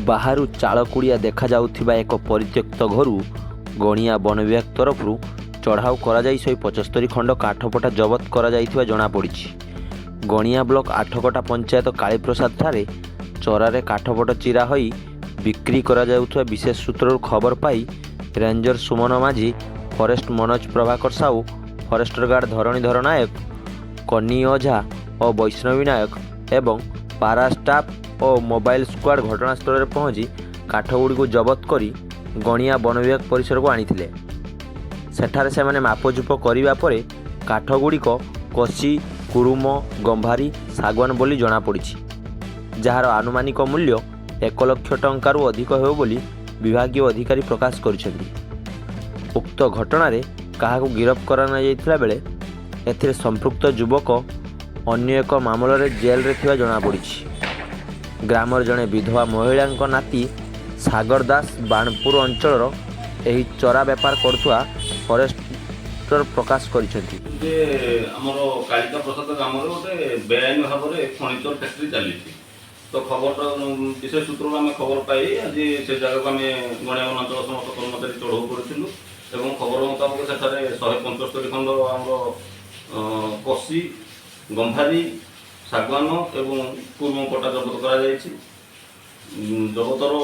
ବାହାରୁ ଚାଳକୁଡ଼ିଆ ଦେଖାଯାଉଥିବା ଏକ ପରିତ୍ୟକ୍ତ ଘରୁ ଗଣିଆ ବନ ବିଭାଗ ତରଫରୁ ଚଢ଼ାଉ କରାଯାଇ 175 ଖଣ୍ଡ କାଠପଟା ଜବତ କରାଯାଇଥିବା ଜଣାପଡ଼ିଛି। ଗଣିଆ ବ୍ଲକ ଆଠକଟା ପଞ୍ଚାୟତ କାଳୀପ୍ରସାଦଠାରେ ଚରାରେ କାଠପଟା ଚିରା ହୋଇ ବିକ୍ରି କରାଯାଉଥିବା ବିଶେଷ ସୂତ୍ରରୁ ଖବର ପାଇ ranger Suman Majhi, forest Manoj Prabhakar Sahu, forester guard Dharanidhar Nayak, Kani Ojha ଓ ବୈଷ୍ଣବୀ ନାୟକ ଏବଂ ପାରା ଷ୍ଟାଫ୍ ଓ ମୋବାଇଲ ସ୍କ୍ୱାଡ୍ ଘଟଣାସ୍ଥଳରେ ପହଞ୍ଚି କାଠଗୁଡ଼ିକୁ ଜବତ କରି ଗଣିଆ ବନ ବିଭାଗ ପରିସରକୁ ଆଣିଥିଲେ। ସେଠାରେ ସେମାନେ ମାପଚୁପ କରିବା ପରେ କାଠଗୁଡ଼ିକ କସି, କୁରୁମ, ଗମ୍ଭାରୀ, ଶାଗୁଆନ ବୋଲି ଜଣାପଡ଼ିଛି, ଯାହାର ଆନୁମାନିକ ମୂଲ୍ୟ 1 ଲକ୍ଷ ଟଙ୍କାରୁ ଅଧିକ ହେବ ବୋଲି ବିଭାଗୀୟ ଅଧିକାରୀ ପ୍ରକାଶ କରିଛନ୍ତି। ଉକ୍ତ ଘଟଣାରେ କାହାକୁ ଗିରଫ କରାଯାଇଥିଲା ବେଳେ ଏଥିରେ ସମ୍ପୃକ୍ତ ଯୁବକ ଅନ୍ୟ ଏକ ମାମଲାରେ ଜେଲରେ ଥିବା ଜଣାପଡ଼ିଛି। ଗ୍ରାମର ଜଣେ ବିଧବା ମହିଳାଙ୍କ ନାତି ସାଗର ଦାସ ବାଣପୁର ଅଞ୍ଚଳର ଏହି ଚରା ବେପାର କରୁଥିବା ଫରେଷ୍ଟର ପ୍ରକାଶ କରିଛନ୍ତି। ଯେ ଆମର କାଳିକା ପ୍ରସାଦ ଗ୍ରାମରେ ଗୋଟେ ବେଆଇନ ଭାବରେ ଫର୍ଣ୍ଣିଚର ଫ୍ୟାକ୍ଟ୍ରି ଚାଲିଛି। ତ ଖବରଟା ବିଶେଷ ସୂତ୍ରରୁ ଆମେ ଖବର ପାଇ ଆଜି ସେ ଜାଗାକୁ ଆମେ ଗଣିଆ ବନ ଅଞ୍ଚଳ ସମସ୍ତ କର୍ମଚାରୀ ଚଢ଼ଉ କରିଥିଲୁ ଏବଂ ଖବର ମୁତାବକ ସେଠାରେ 175 ଖଣ୍ଡ ଆମର କସି, ଗମ୍ଭାରୀ, ଶାଗୁଆନ ଏବଂ କୁରୁମ ପଟା ଜବତ କରାଯାଇଛି। ଜବତର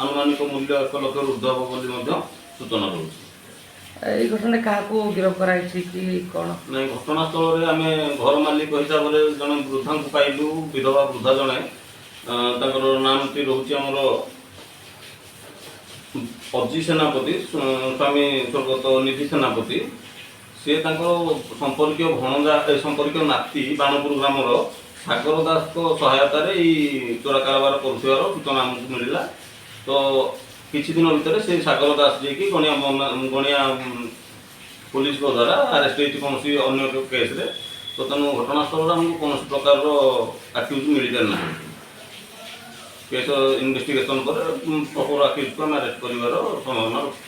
ଆନୁମାନିକ ମୂଲ୍ୟ 1 ଲକ୍ଷରୁ ଉର୍ଦ୍ଧ୍ୱ ହେବ ବୋଲି ମଧ୍ୟ ସୂଚନା ରହୁଛି। এই ঘটনায় কাহাକୁ ଗିରଫ କରାଯାଇଛି କି କ'ଣ? ନାଇଁ, ଘଟଣାସ୍ଥଳରେ ଆମେ ଘର ମାଲିକ ହିସାବରେ ଜଣେ ବୃଦ୍ଧାଙ୍କୁ ପାଇଲୁ। ବିଧବା ବୃଦ୍ଧା ଜଣେ, ତାଙ୍କର ନାମଟି ରହୁଛି ଆମର ଅଜି ସେନାପତି, ସ୍ୱାମୀ ସ୍ୱର୍ଗତ ନିଧି ସେନାପତି। ସିଏ ତାଙ୍କର ସମ୍ପର୍କୀୟ ଭଣଜା ସମ୍ପର୍କୀୟ ନାତି ବାଣପୁର ଗ୍ରାମର ସାଗର ଦାସଙ୍କ ସହାୟତାରେ ଏଇ ଚୋରା କାରବାର କରୁଥିବାର ସୂଚନା ଆମକୁ ମିଳିଲା। ତ କିଛି ଦିନ ଭିତରେ ସେ ସାଗର ଦାସ ଯିଏକି ଗଣିଆ ପୁଲିସଙ୍କ ଦ୍ୱାରା ଆରେଷ୍ଟ ହେଇଛି କୌଣସି ଅନ୍ୟ ଏକ କେସ୍ରେ। ତ ତେଣୁ ଘଟଣାସ୍ଥଳରେ ଆମକୁ କୌଣସି ପ୍ରକାରର ଆକ୍ୟୁଜ୍ ମିଳିପାରିନାହିଁ। କେସ୍ ଇନଭେଷ୍ଟିଗେସନ୍ ପରେ ପ୍ରପର ଆକ୍ୟୁଜ୍କୁ ଆମେ ଆରେଷ୍ଟ କରିବାର ସମ୍ଭାବନା ରହୁଛି।